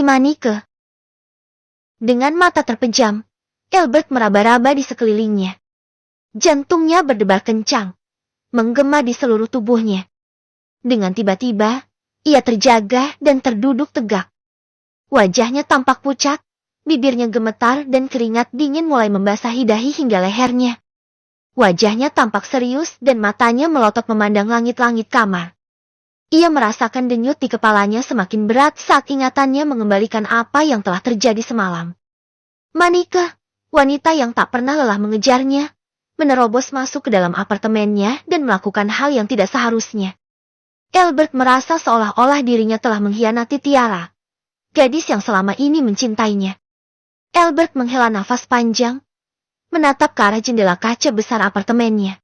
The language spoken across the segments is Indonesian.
Manike. Dengan mata terpejam, Albert meraba-raba di sekelilingnya. Jantungnya berdebar kencang, menggema di seluruh tubuhnya. Dengan tiba-tiba, ia terjaga dan terduduk tegak. Wajahnya tampak pucat, bibirnya gemetar dan keringat dingin mulai membasahi dahi hingga lehernya. Wajahnya tampak serius dan matanya melotot memandang langit-langit kamar. Ia merasakan denyut di kepalanya semakin berat saat ingatannya mengembalikan apa yang telah terjadi semalam. Manike, wanita yang tak pernah lelah mengejarnya, menerobos masuk ke dalam apartemennya dan melakukan hal yang tidak seharusnya. Albert merasa seolah-olah dirinya telah mengkhianati Tiara, gadis yang selama ini mencintainya. Albert menghela nafas panjang, menatap ke arah jendela kaca besar apartemennya.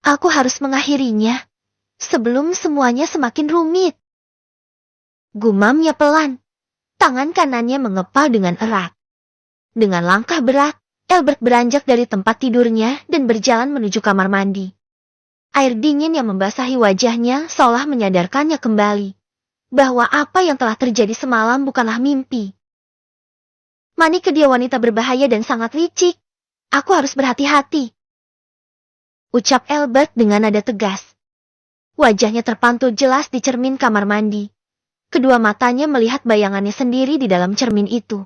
Aku harus mengakhirinya, sebelum semuanya semakin rumit. Gumamnya pelan, tangan kanannya mengepal dengan erat. Dengan langkah berat, Albert beranjak dari tempat tidurnya dan berjalan menuju kamar mandi. Air dingin yang membasahi wajahnya seolah menyadarkannya kembali bahwa apa yang telah terjadi semalam bukanlah mimpi. Manike, dia wanita berbahaya dan sangat licik. Aku harus berhati-hati, ucap Albert dengan nada tegas. Wajahnya terpantul jelas di cermin kamar mandi. Kedua matanya melihat bayangannya sendiri di dalam cermin itu.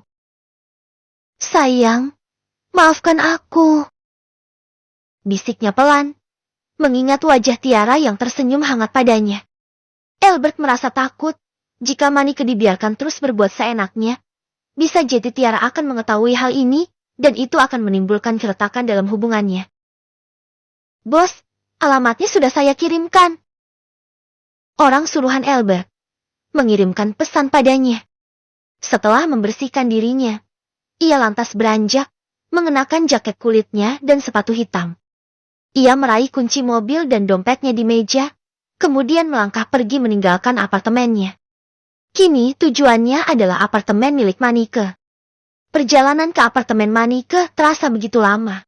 Sayang, maafkan aku, bisiknya pelan, mengingat wajah Tiara yang tersenyum hangat padanya. Albert merasa takut, jika Manike dibiarkan terus berbuat seenaknya, bisa jadi Tiara akan mengetahui hal ini, dan itu akan menimbulkan keretakan dalam hubungannya. Bos, alamatnya sudah saya kirimkan. Orang suruhan Albert mengirimkan pesan padanya. Setelah membersihkan dirinya, ia lantas beranjak, mengenakan jaket kulitnya dan sepatu hitam. Ia meraih kunci mobil dan dompetnya di meja, kemudian melangkah pergi meninggalkan apartemennya. Kini tujuannya adalah apartemen milik Manike. Perjalanan ke apartemen Manike terasa begitu lama.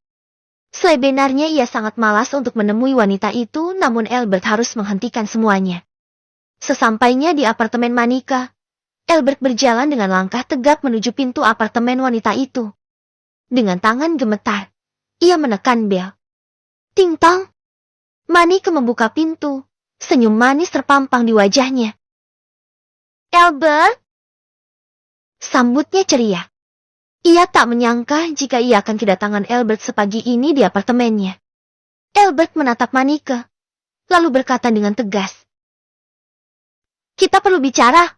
Sebenarnya ia sangat malas untuk menemui wanita itu, namun Albert harus menghentikan semuanya. Sesampainya di apartemen Manike, Albert berjalan dengan langkah tegap menuju pintu apartemen wanita itu. Dengan tangan gemetar, ia menekan bel. Ting-tong. Manike membuka pintu, senyum manis terpampang di wajahnya. Albert? Sambutnya ceria. Ia tak menyangka jika ia akan kedatangan Albert sepagi ini di apartemennya. Albert menatap Manike, lalu berkata dengan tegas. Kita perlu bicara,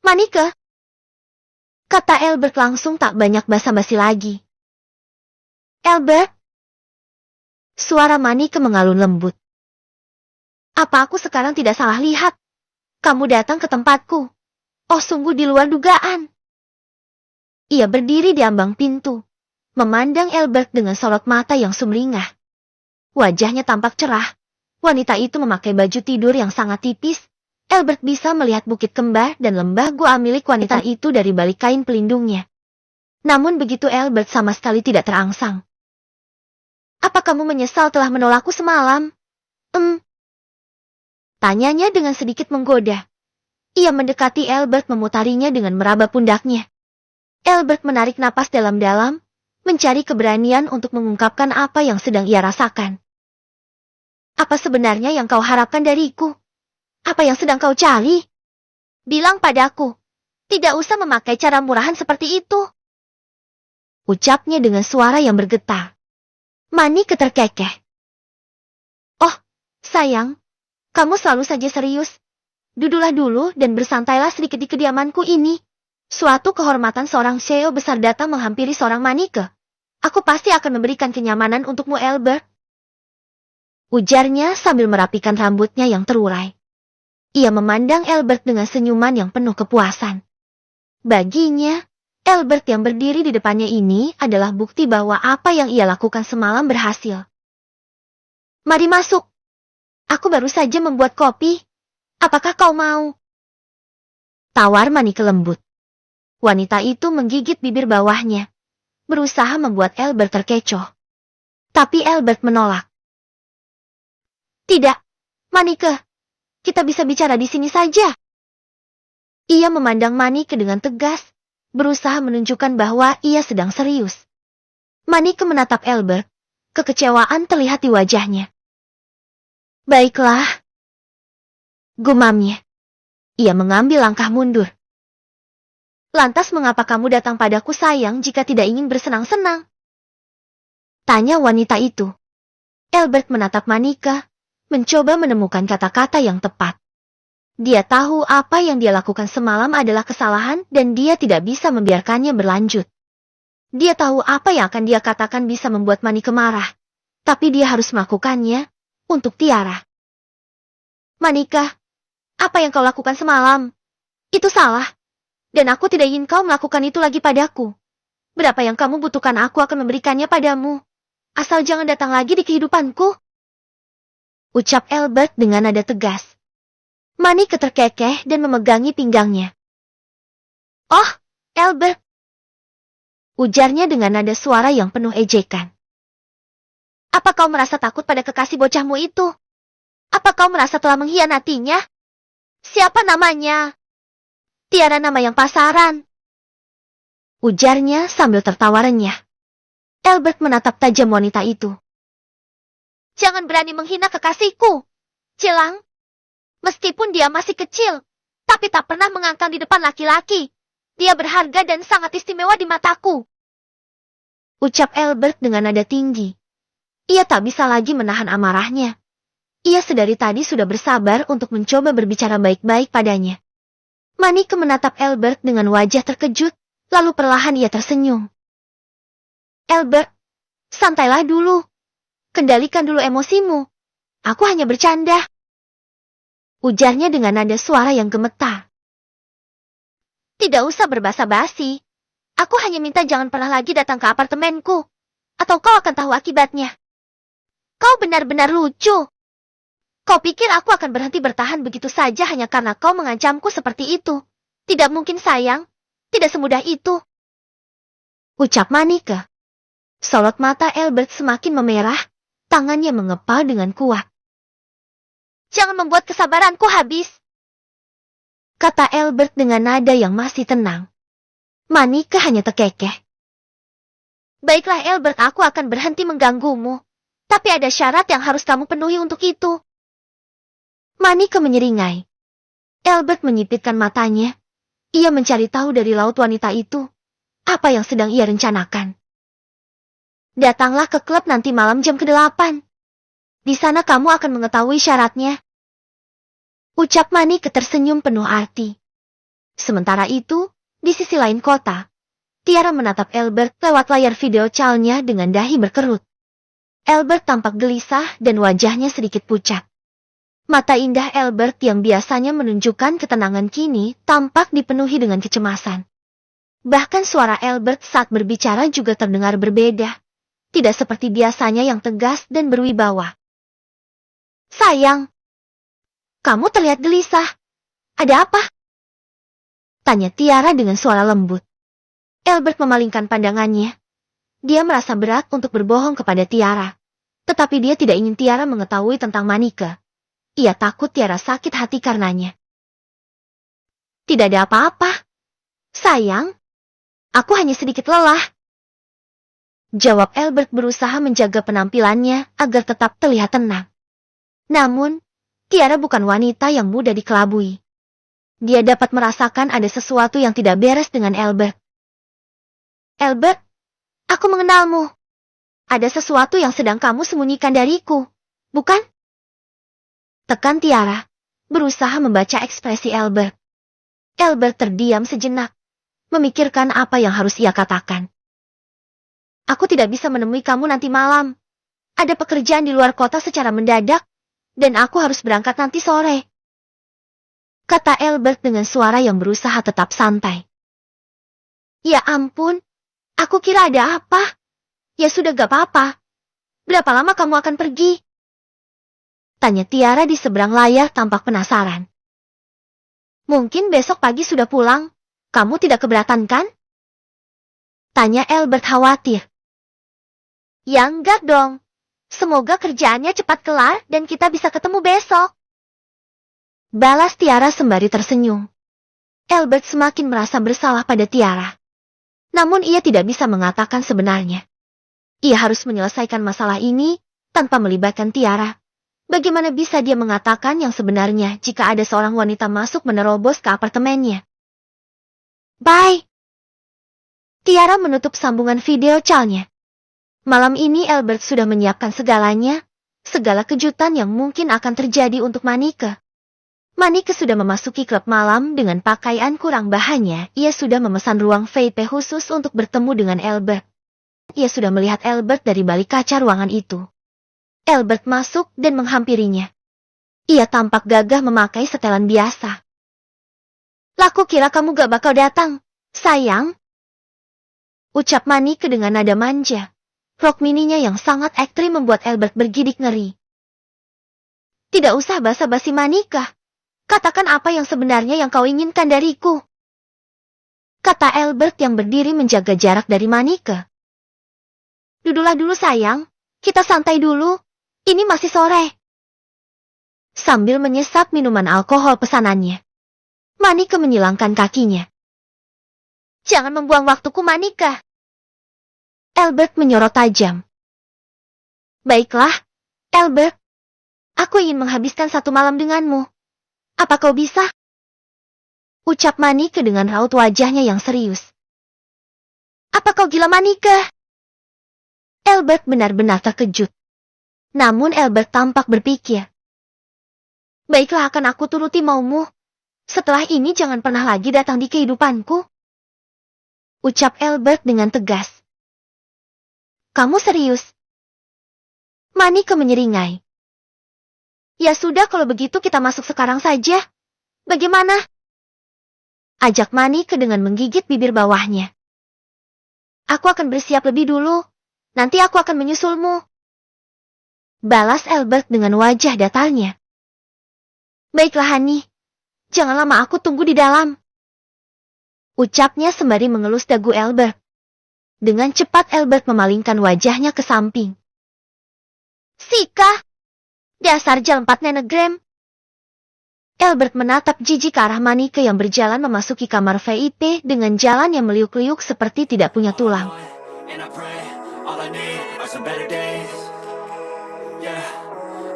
Manike. Kata Albert langsung, tak banyak basa-basi lagi. Albert? Suara Manike mengalun lembut. Apa aku sekarang tidak salah lihat? Kamu datang ke tempatku. Oh, sungguh di luar dugaan. Ia berdiri di ambang pintu, memandang Albert dengan sorot mata yang sumringah. Wajahnya tampak cerah. Wanita itu memakai baju tidur yang sangat tipis. Albert bisa melihat bukit kembar dan lembah gua milik wanita itu dari balik kain pelindungnya. Namun begitu Albert sama sekali tidak terangsang. Apa kamu menyesal telah menolakku semalam? Tanyanya dengan sedikit menggoda. Ia mendekati Albert, memutarinya dengan meraba pundaknya. Albert menarik napas dalam-dalam, mencari keberanian untuk mengungkapkan apa yang sedang ia rasakan. Apa sebenarnya yang kau harapkan dariku? Apa yang sedang kau cari? Bilang padaku. Tidak usah memakai cara murahan seperti itu. Ucapnya dengan suara yang bergetar. Manike terkekeh. Oh, sayang. Kamu selalu saja serius. Duduklah dulu dan bersantailah sedikit di kediamanku ini. Suatu kehormatan seorang CEO besar datang menghampiri seorang Manike. Aku pasti akan memberikan kenyamanan untukmu, Albert. Ujarnya sambil merapikan rambutnya yang terurai. Ia memandang Albert dengan senyuman yang penuh kepuasan. Baginya, Albert yang berdiri di depannya ini adalah bukti bahwa apa yang ia lakukan semalam berhasil. Mari masuk. Aku baru saja membuat kopi. Apakah kau mau? Tawar Manike lembut. Wanita itu menggigit bibir bawahnya, berusaha membuat Albert terkecoh. Tapi Albert menolak. Tidak, Manike. Kita bisa bicara di sini saja. Ia memandang Manike dengan tegas, berusaha menunjukkan bahwa ia sedang serius. Manike menatap Albert, kekecewaan terlihat di wajahnya. Baiklah, gumamnya. Ia mengambil langkah mundur. Lantas mengapa kamu datang padaku sayang jika tidak ingin bersenang-senang? Tanya wanita itu. Albert menatap Manike, mencoba menemukan kata-kata yang tepat. Dia tahu apa yang dia lakukan semalam adalah kesalahan dan dia tidak bisa membiarkannya berlanjut. Dia tahu apa yang akan dia katakan bisa membuat Manike marah, tapi dia harus melakukannya untuk Tiara. Manike, apa yang kau lakukan semalam? Itu salah, dan aku tidak ingin kau melakukan itu lagi padaku. Berapa yang kamu butuhkan aku akan memberikannya padamu. Asal jangan datang lagi di kehidupanku. Ucap Albert dengan nada tegas. Manike terkekeh dan memegangi pinggangnya. Oh, Albert. Ujarnya dengan nada suara yang penuh ejekan. Apa kau merasa takut pada kekasih bocahmu itu? Apa kau merasa telah mengkhianatinya? Siapa namanya? Tiara, nama yang pasaran. Ujarnya sambil tertawa renyah. Albert menatap tajam wanita itu. Jangan berani menghina kekasihku, Cilang. Meskipun dia masih kecil, tapi tak pernah mengangkang di depan laki-laki. Dia berharga dan sangat istimewa di mataku. Ucap Albert dengan nada tinggi. Ia tak bisa lagi menahan amarahnya. Ia sedari tadi sudah bersabar untuk mencoba berbicara baik-baik padanya. Manike menatap Albert dengan wajah terkejut, lalu perlahan ia tersenyum. Albert, santailah dulu. Kendalikan dulu emosimu. Aku hanya bercanda. Ujarnya dengan nada suara yang gemetar. Tidak usah berbasa-basi. Aku hanya minta jangan pernah lagi datang ke apartemenku. Atau kau akan tahu akibatnya. Kau benar-benar lucu. Kau pikir aku akan berhenti bertahan begitu saja hanya karena kau mengancamku seperti itu? Tidak mungkin sayang. Tidak semudah itu. Ucap Manike. Sorot mata Albert semakin memerah. Tangannya mengepal dengan kuat. Jangan membuat kesabaranku habis. Kata Albert dengan nada yang masih tenang. Manike hanya terkekeh. Baiklah Albert, aku akan berhenti mengganggumu. Tapi ada syarat yang harus kamu penuhi untuk itu. Manike menyeringai. Albert menyipitkan matanya. Ia mencari tahu dari laut wanita itu. Apa yang sedang ia rencanakan. Datanglah ke klub nanti malam jam ke-8. Di sana kamu akan mengetahui syaratnya. Ucap Manike tersenyum penuh arti. Sementara itu, di sisi lain kota, Tiara menatap Albert lewat layar video call-nya dengan dahi berkerut. Albert tampak gelisah dan wajahnya sedikit pucat. Mata indah Albert yang biasanya menunjukkan ketenangan kini tampak dipenuhi dengan kecemasan. Bahkan suara Albert saat berbicara juga terdengar berbeda. Tidak seperti biasanya yang tegas dan berwibawa. Sayang, kamu terlihat gelisah. Ada apa? Tanya Tiara dengan suara lembut. Albert memalingkan pandangannya. Dia merasa berat untuk berbohong kepada Tiara. Tetapi dia tidak ingin Tiara mengetahui tentang Manike. Ia takut Tiara sakit hati karenanya. Tidak ada apa-apa. Sayang, aku hanya sedikit lelah. Jawab Albert berusaha menjaga penampilannya agar tetap terlihat tenang. Namun, Tiara bukan wanita yang mudah dikelabui. Dia dapat merasakan ada sesuatu yang tidak beres dengan Albert. Albert, aku mengenalmu. Ada sesuatu yang sedang kamu sembunyikan dariku, bukan? Tekan Tiara, berusaha membaca ekspresi Albert. Albert terdiam sejenak, memikirkan apa yang harus ia katakan. Aku tidak bisa menemui kamu nanti malam. Ada pekerjaan di luar kota secara mendadak, dan aku harus berangkat nanti sore. Kata Albert dengan suara yang berusaha tetap santai. Ya ampun, aku kira ada apa? Ya sudah gak apa-apa. Berapa lama kamu akan pergi? Tanya Tiara di seberang layar tampak penasaran. Mungkin besok pagi sudah pulang. Kamu tidak keberatan kan? Tanya Albert khawatir. Ya enggak dong. Semoga kerjaannya cepat kelar dan kita bisa ketemu besok. Balas Tiara sembari tersenyum. Albert semakin merasa bersalah pada Tiara. Namun ia tidak bisa mengatakan sebenarnya. Ia harus menyelesaikan masalah ini tanpa melibatkan Tiara. Bagaimana bisa dia mengatakan yang sebenarnya jika ada seorang wanita masuk menerobos ke apartemennya? Bye. Tiara menutup sambungan video call-nya. Malam ini Albert sudah menyiapkan segalanya, segala kejutan yang mungkin akan terjadi untuk Manike. Manike sudah memasuki klub malam dengan pakaian kurang bahannya. Ia sudah memesan ruang VIP khusus untuk bertemu dengan Albert. Ia sudah melihat Albert dari balik kaca ruangan itu. Albert masuk dan menghampirinya. Ia tampak gagah memakai setelan biasa. Laku kira kamu gak bakal datang, sayang. Ucap Manike dengan nada manja. Rok mininya yang sangat ekstrim membuat Albert bergidik ngeri. Tidak usah basa-basi Manike. Katakan apa yang sebenarnya yang kau inginkan dariku. Kata Albert yang berdiri menjaga jarak dari Manike. Duduklah dulu sayang, kita santai dulu. Ini masih sore. Sambil menyesap minuman alkohol pesanannya, Manike menyilangkan kakinya. Jangan membuang waktuku, Manike. Albert menyorot tajam. Baiklah, Albert. Aku ingin menghabiskan satu malam denganmu. Apa kau bisa? Ucap Manike dengan raut wajahnya yang serius. Apa kau gila, Manike? Albert benar-benar terkejut. Namun Albert tampak berpikir. Baiklah, akan aku turuti maumu. Setelah ini jangan pernah lagi datang di kehidupanku. Ucap Albert dengan tegas. Kamu serius? Manike menyeringai. Ya sudah, kalau begitu kita masuk sekarang saja. Bagaimana? Ajak Manike dengan menggigit bibir bawahnya. Aku akan bersiap lebih dulu. Nanti aku akan menyusulmu. Balas Albert dengan wajah datarnya. Baiklah, Hani. Jangan lama, aku tunggu di dalam. Ucapnya sembari mengelus dagu Albert. Dengan cepat Albert memalingkan wajahnya ke samping. Sika! Dasar jalempat nenegram. Albert menatap jijik ke arah Manike yang berjalan memasuki kamar VIP dengan jalan yang meliuk-liuk seperti tidak punya tulang.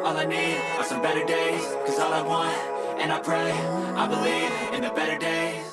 All I need are some better days, 'cause all I want, and I pray, I believe in the better days.